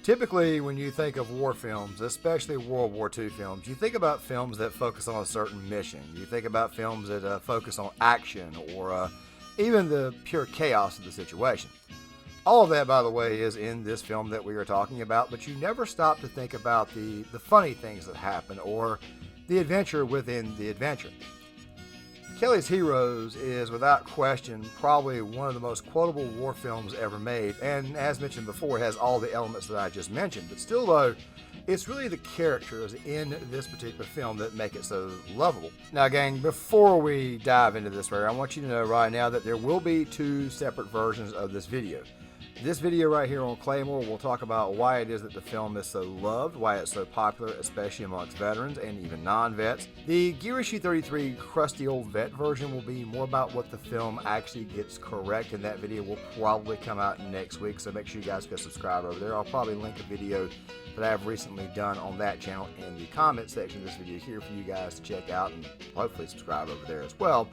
Typically, when you think of war films, especially World War II films, you think about films that focus on a certain mission. You think about films that focus on action or even the pure chaos of the situation. All of that, by the way, is in this film that we are talking about, but you never stop to think about the funny things that happen or the adventure within the adventure. Kelly's Heroes is, without question, probably one of the most quotable war films ever made, and as mentioned before, it has all the elements that I just mentioned. But still, though, it's really the characters in this particular film that make it so lovable. Now, gang, before we dive into this, I want you to know right now that there will be two separate versions of this video. This video right here on Claymore will talk about why it is that the film is so loved, why it's so popular, especially amongst veterans and even non-vets. The Gear Issue 33 crusty old vet version will be more about what the film actually gets correct, and that video will probably come out next week, so make sure you guys go subscribe over there. I'll probably link a video that I have recently done on that channel in the comment section of this video here for you guys to check out and hopefully subscribe over there as well.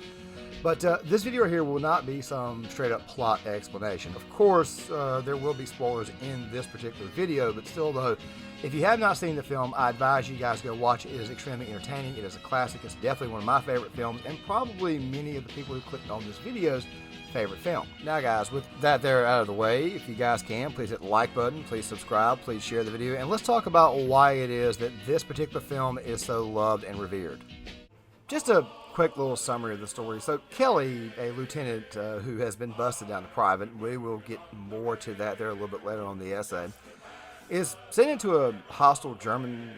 But this video right here will not be some straight up plot explanation. Of course, there will be spoilers in this particular video, but still though, if you have not seen the film, I advise you guys go watch it. It is extremely entertaining. It is a classic. It's definitely one of my favorite films, and probably many of the people who clicked on this video's favorite film. Now guys, with that there out of the way, if you guys can, please hit the like button, please subscribe, please share the video, and let's talk about why it is that this particular film is so loved and revered. Just a quick little summary of the story. So Kelly, a lieutenant who has been busted down to private, we will get more to that there a little bit later on the essay, is sent into a hostile German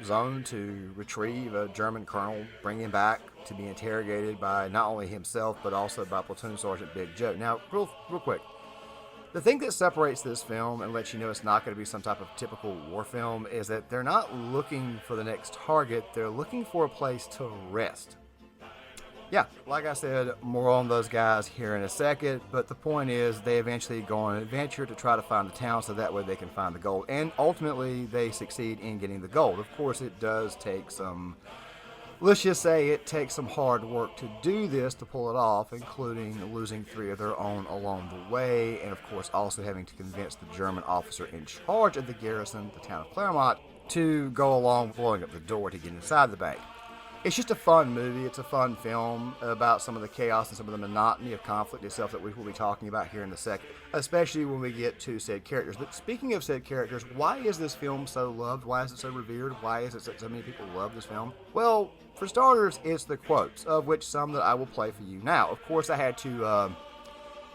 zone to retrieve a German colonel, bring him back to be interrogated by not only himself but also by Platoon Sergeant Big Joe. Now, real quick, the thing that separates this film and lets you know it's not going to be some type of typical war film is that they're not looking for the next target, they're looking for a place to rest. Yeah, like I said, more on those guys here in a second, but the point is they eventually go on an adventure to try to find the town so that way they can find the gold, and ultimately they succeed in getting the gold. Of course, it does take some, let's just say it takes some hard work to do this, to pull it off, including losing 3 of their own along the way, and of course also having to convince the German officer in charge of the garrison, the town of Claremont, to go along blowing up the door to get inside the bank. It's just a fun movie. It's a fun film about some of the chaos and some of the monotony of conflict itself that we will be talking about here in a second, especially when we get to said characters. But speaking of said characters, why is this film so loved? Why is it so revered? Why is it that so many people love this film? Well, for starters, it's the quotes, of which some that I will play for you now. Of course, I had to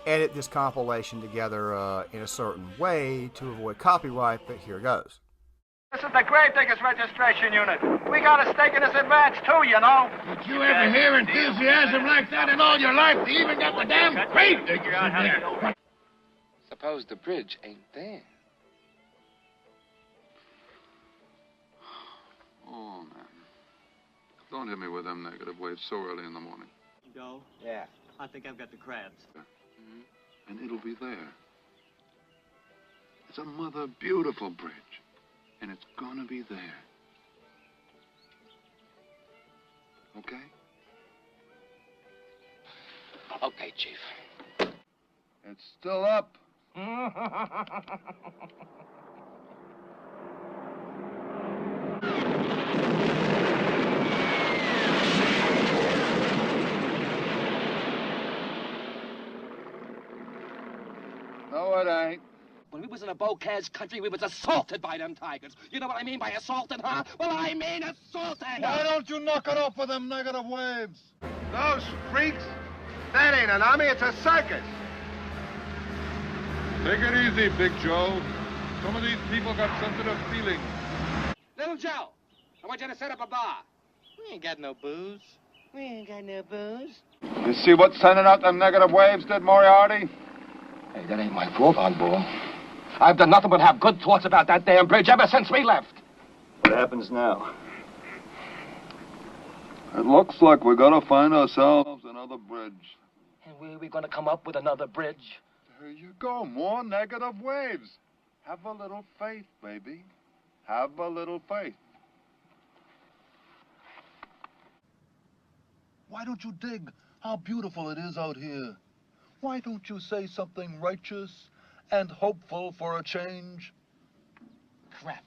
edit this compilation together in a certain way to avoid copyright, but here goes. This is the Gravediggers Registration Unit. We got a stake in this advance, too, you know. Did you ever hear enthusiasm like that in all your life? You even got the damn Gravediggers in there. Suppose the bridge ain't there. Oh, man. Don't hit me with them negative waves so early in the morning. Joe? Yeah. I think I've got the crabs. And it'll be there. It's a mother beautiful bridge. And it's gonna be there. Okay? Okay, Chief. It's still up. No, it ain't. When we was in a Bocaz country, we was assaulted by them tigers. You know what I mean by assaulted, huh? Well, I mean assaulted. Why don't you knock it off with them negative waves? Those freaks? That ain't an army, it's a circus. Take it easy, Big Joe. Some of these people got sensitive feelings. Little Joe, I want you to set up a bar. We ain't got no booze. We ain't got no booze. You see what sending out them negative waves did, Moriarty? Hey, that ain't my fault, Oddball. I've done nothing but have good thoughts about that damn bridge ever since we left. What happens now? It looks like we're gonna find ourselves another bridge. And where are we gonna come up with another bridge? There you go, more negative waves. Have a little faith, baby. Have a little faith. Why don't you dig how beautiful it is out here? Why don't you say something righteous and hopeful for a change? crap.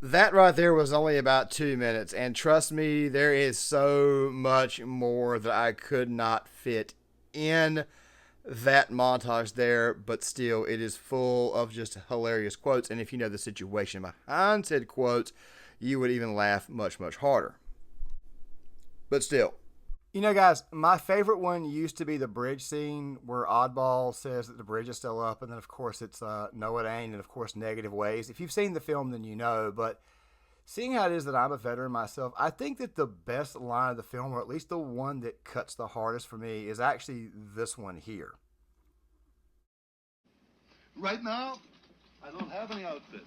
That right there was only about 2 minutes, and trust me, there is so much more that I could not fit in that montage there, but still, it is full of just hilarious quotes, and if you know the situation behind said quotes, you would even laugh much, much harder. But still. You know, guys, my favorite one used to be the bridge scene where Oddball says that the bridge is still up, and then, of course, it's no, it ain't, and, of course, negative ways. If you've seen the film, then you know, but seeing how it is that I'm a veteran myself, I think that the best line of the film, or at least the one that cuts the hardest for me, is actually this one here. Right now, I don't have any outfit.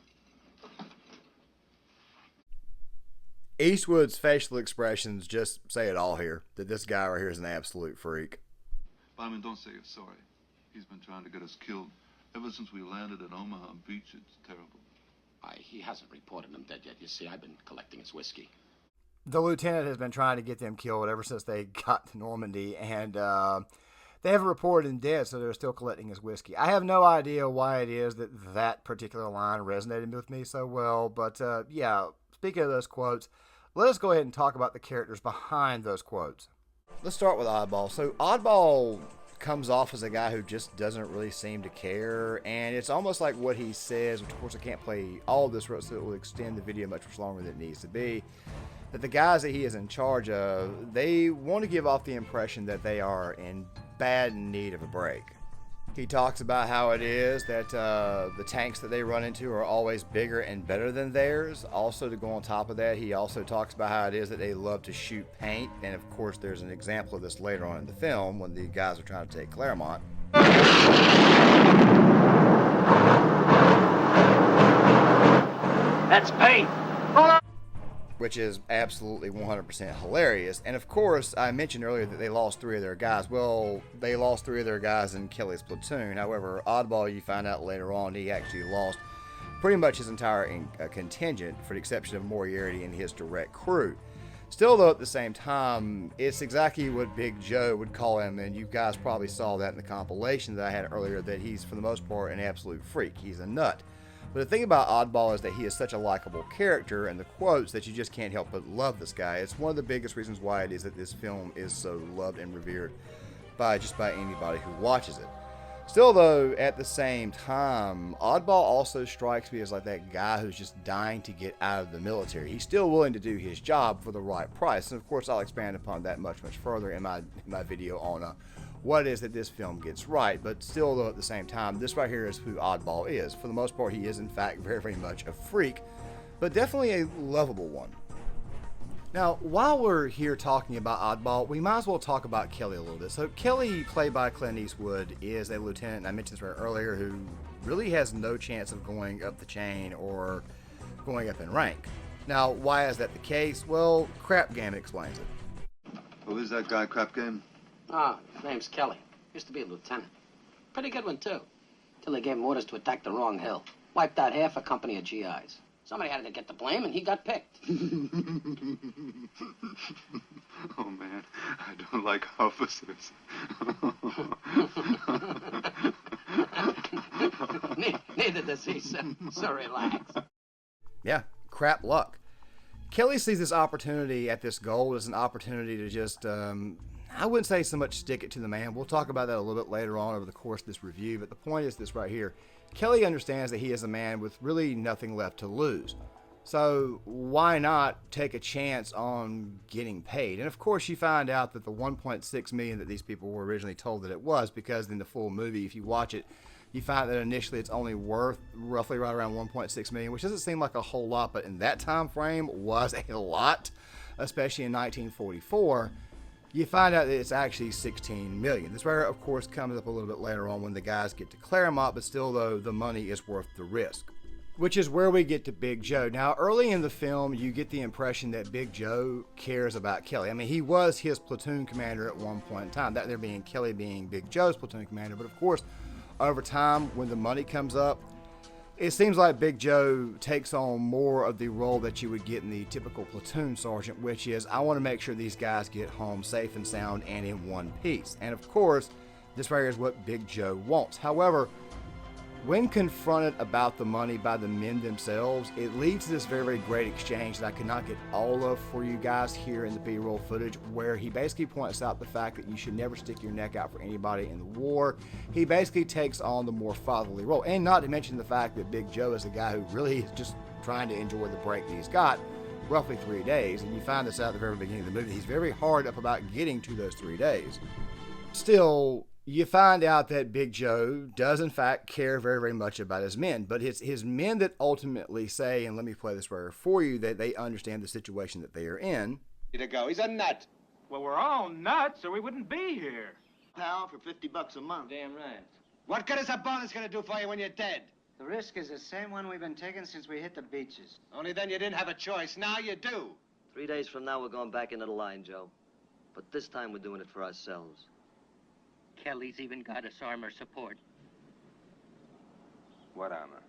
Eastwood's facial expressions just say it all here, that this guy right here is an absolute freak. But I mean, don't say you're sorry. He's been trying to get us killed ever since we landed at Omaha Beach. It's terrible. He hasn't reported him dead yet. You see, I've been collecting his whiskey. The lieutenant has been trying to get them killed ever since they got to Normandy, and they haven't reported him dead, so they're still collecting his whiskey. I have no idea why it is that that particular line resonated with me so well, but yeah, speaking of those quotes, let us go ahead and talk about the characters behind those quotes. Let's start with Oddball. So Oddball comes off as a guy who just doesn't really seem to care, and it's almost like what he says, which of course I can't play all of this, so it will extend the video much longer than it needs to be, that the guys that he is in charge of, they want to give off the impression that they are in bad need of a break. He talks about how it is that the tanks that they run into are always bigger and better than theirs. Also, to go on top of that, he also talks about how it is that they love to shoot paint. And of course, there's an example of this later on in the film when the guys are trying to take Claremont. That's paint. Which is absolutely 100% hilarious. And of course, I mentioned earlier that they lost 3 of their guys. Well, they lost 3 of their guys in Kelly's platoon. However, Oddball, you find out later on, he actually lost pretty much his entire contingent, for the exception of Moriarty and his direct crew. Still, though, at the same time, it's exactly what Big Joe would call him, and you guys probably saw that in the compilation that I had earlier, that he's, for the most part, an absolute freak. He's a nut. But the thing about Oddball is that he is such a likable character, and the quotes, that you just can't help but love this guy. It's one of the biggest reasons why it is that this film is so loved and revered by just about anybody who watches it. Still, though, at the same time, Oddball also strikes me as like that guy who's just dying to get out of the military. He's still willing to do his job for the right price, and of course I'll expand upon that much further in my video on what it is that this film gets right. But still, though, at the same time, this right here is who Oddball is. For the most part, he is in fact very much a freak, but definitely a lovable one. Now, while we're here talking about Oddball, we might as well talk about Kelly a little bit. So Kelly, played by Clint Eastwood, is a lieutenant, I mentioned this right earlier, who really has no chance of going up the chain or going up in rank. Now, why is that the case? Well, Crap Game explains it. Who is that guy, Crap Game? His name's Kelly. Used to be a lieutenant. Pretty good one, too. Till they gave him orders to attack the wrong hill. Wiped out half a company of GIs. Somebody had to get the blame, and he got picked. Oh, man, I don't like officers. Neither does he, so relax. Yeah, crap luck. Kelly sees this opportunity at this goal as an opportunity to just, I wouldn't say so much stick it to the man. We'll talk about that a little bit later on over the course of this review, but the point is this right here. Kelly understands that he is a man with really nothing left to lose. So why not take a chance on getting paid? And of course you find out that the $1.6 million that these people were originally told that it was, because in the full movie, if you watch it, you find that initially it's only worth roughly right around $1.6 million, which doesn't seem like a whole lot, but in that time frame was a lot, especially in 1944. You find out that it's actually $16 million. This right, of course, comes up a little bit later on when the guys get to Claremont, but still, though, the money is worth the risk. Which is where we get to Big Joe. Now, early in the film, you get the impression that Big Joe cares about Kelly. I mean, he was his platoon commander at one point in time, that there being Kelly being Big Joe's platoon commander. But of course, over time, when the money comes up, it seems like Big Joe takes on more of the role that you would get in the typical platoon sergeant, which is, I want to make sure these guys get home safe and sound and in one piece. And of course, this right here is what Big Joe wants. However, when confronted about the money by the men themselves, it leads to this very, very great exchange that I could not get all of for you guys here in the B-roll footage, where he basically points out the fact that you should never stick your neck out for anybody in the war. He basically takes on the more fatherly role, and not to mention the fact that Big Joe is a guy who really is just trying to enjoy the break that he's got, roughly 3 days, and you find this out at the very beginning of the movie. He's very hard up about getting to those 3 days. Still, you find out that Big Joe does in fact care very, very much about his men, but it's his men that ultimately say, and let me play this right for you, that they understand the situation that they are in. To go. He's a nut. Well, we're all nuts, or we wouldn't be here. Pal, for $50 a month. Damn right. What good is a bonus gonna do for you when you're dead? The risk is the same one we've been taking since we hit the beaches. Only then you didn't have a choice. Now you do. 3 days from now, we're going back into the line, Joe. But this time, we're doing it for ourselves. Kelly's even got us armor support. What armor?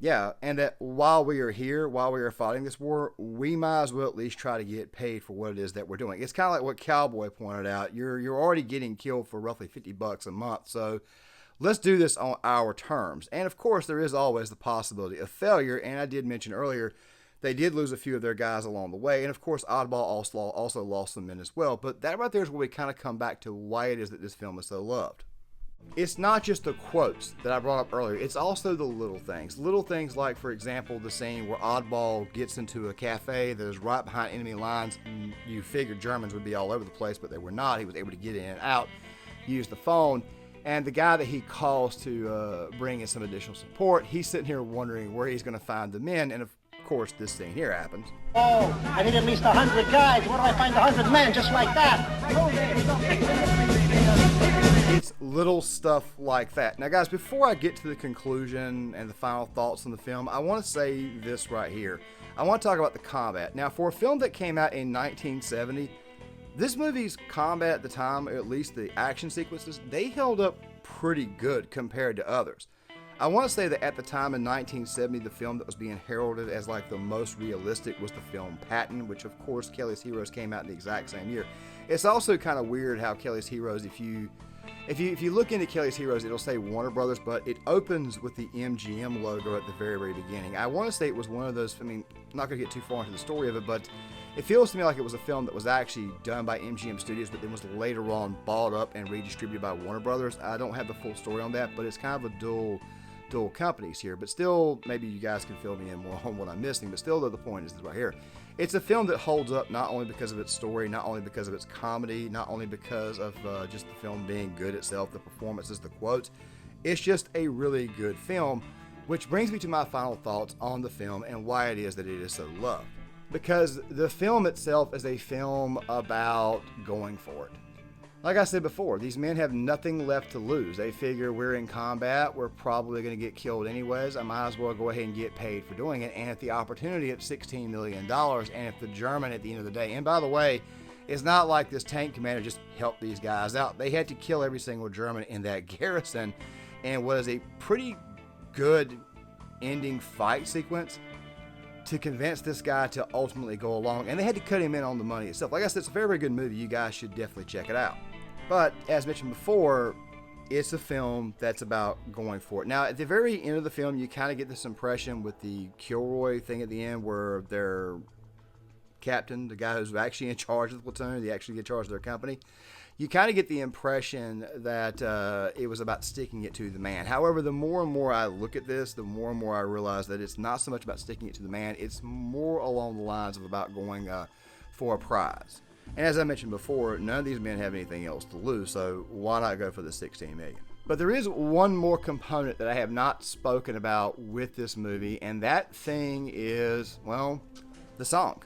Yeah, and that while we are here, while we are fighting this war, we might as well at least try to get paid for what it is that we're doing. It's kind of like what Cowboy pointed out. You're already getting killed for roughly $50 a month, so let's do this on our terms. And of course, there is always the possibility of failure, and I did mention earlier, they did lose a few of their guys along the way, and of course, Oddball also lost some men as well. But that right there is where we kind of come back to why it is that this film is so loved. It's not just the quotes that I brought up earlier, it's also the little things. Little things like, for example, the scene where Oddball gets into a cafe that is right behind enemy lines. You figured Germans would be all over the place, but they were not. He was able to get in and out, use the phone. And the guy that he calls to bring in some additional support, he's sitting here wondering where he's going to find the men. And of course, this scene here happens. Oh, I need at least 100 guys. Where do I find 100 men just like that? It's little stuff like that. Now, guys, before I get to the conclusion and the final thoughts on the film, I want to say this right here. I want to talk about the combat. Now, for a film that came out in 1970, this movie's combat at the time, or at least the action sequences, they held up pretty good compared to others. I want to say that at the time in 1970, the film that was being heralded as like the most realistic was the film Patton, which of course Kelly's Heroes came out in the exact same year. It's also kind of weird how Kelly's Heroes, if you look into Kelly's Heroes, it'll say Warner Brothers, but it opens with the MGM logo at the very, very beginning. I want to say it was one of those, I mean, I'm not going to get too far into the story of it, but it feels to me like it was a film that was actually done by MGM Studios, but then was later on bought up and redistributed by Warner Brothers. I don't have the full story on that, but it's kind of a dual companies here. But still, maybe you guys can fill me in more on what I'm missing, but still, though, the point is right here. It's a film that holds up not only because of its story, not only because of its comedy, not only because of just the film being good itself, the performances, the quotes. It's just a really good film, which brings me to my final thoughts on the film and why it is that it is so loved. Because the film itself is a film about going for it. Like I said before, these men have nothing left to lose. They figure we're in combat, we're probably going to get killed anyways, I might as well go ahead and get paid for doing it. And if the opportunity at $16 million, and if the German at the end of the day, and by the way, it's not like this tank commander just helped these guys out. They had to kill every single German in that garrison, and was a pretty good ending fight sequence to convince this guy to ultimately go along, and they had to cut him in on the money itself. Like I said, it's a very, very good movie. You guys should definitely check it out. But as mentioned before, it's a film that's about going for it. Now, at the very end of the film, you kind of get this impression with the Kilroy thing at the end, where their captain, the guy who's actually in charge of the platoon, they actually get in charge of their company. You kind of get the impression that it was about sticking it to the man. However, the more and more I look at this, the more and more I realize that it's not so much about sticking it to the man. It's more along the lines of about going for a prize. And as I mentioned before, none of these men have anything else to lose, so why not go for the $16 million? But there is one more component that I have not spoken about with this movie, and that thing is, well, the song.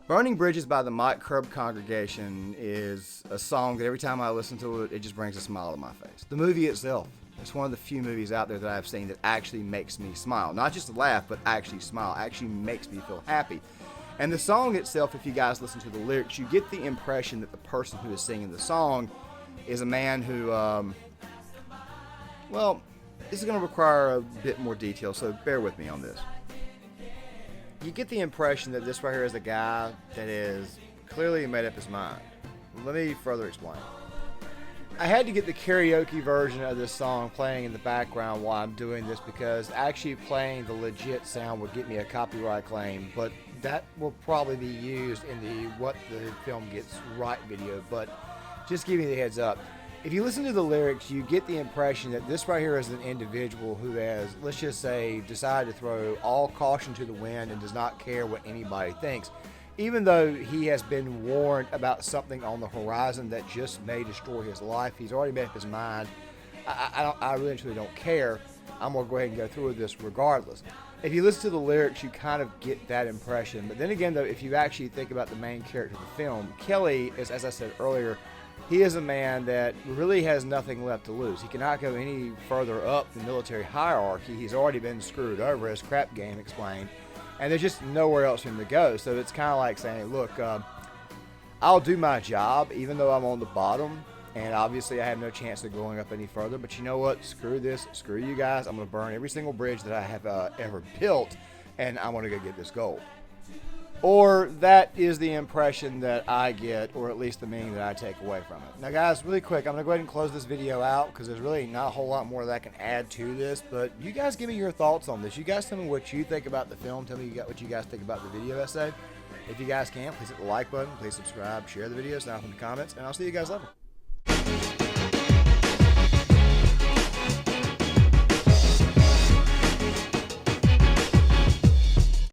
Burning Bridges by the Mike Curb Congregation is a song that every time I listen to it, it just brings a smile to my face. The movie itself, it's one of the few movies out there that I've seen that actually makes me smile. Not just laugh, but actually smile. Actually makes me feel happy. And the song itself, if you guys listen to the lyrics, you get the impression that the person who is singing the song is a man who, well, this is going to require a bit more detail, so bear with me on this. You get the impression that this right here is a guy that is clearly made up his mind. Let me further explain. I had to get the karaoke version of this song playing in the background while I'm doing this because actually playing the legit sound would get me a copyright claim, but that will probably be used in the What the Film Gets Right video, but just give you the heads up. If you listen to the lyrics, you get the impression that this right here is an individual who has, let's just say, decided to throw all caution to the wind and does not care what anybody thinks. Even though he has been warned about something on the horizon that just may destroy his life, he's already made up his mind. I really truly don't care. I'm going to go ahead and go through with this regardless. If you listen to the lyrics, you kind of get that impression. But then again, though, if you actually think about the main character of the film, Kelly, is, as I said earlier, he is a man that really has nothing left to lose. He cannot go any further up the military hierarchy. He's already been screwed over, as Crap Game explained. And there's just nowhere else for him to go. So it's kind of like saying, look, I'll do my job even though I'm on the bottom. And obviously I have no chance of going up any further. But you know what? Screw this. Screw you guys. I'm going to burn every single bridge that I have ever built. And I'm going to go get this gold. Or that is the impression that I get, or at least the meaning that I take away from it. Now guys, really quick, I'm going to go ahead and close this video out because there's really not a whole lot more that I can add to this, but you guys give me your thoughts on this. You guys tell me what you think about the film. Tell me what you guys think about the video essay. If you guys can, please hit the like button, please subscribe, share the video, sign up in the comments, and I'll see you guys later.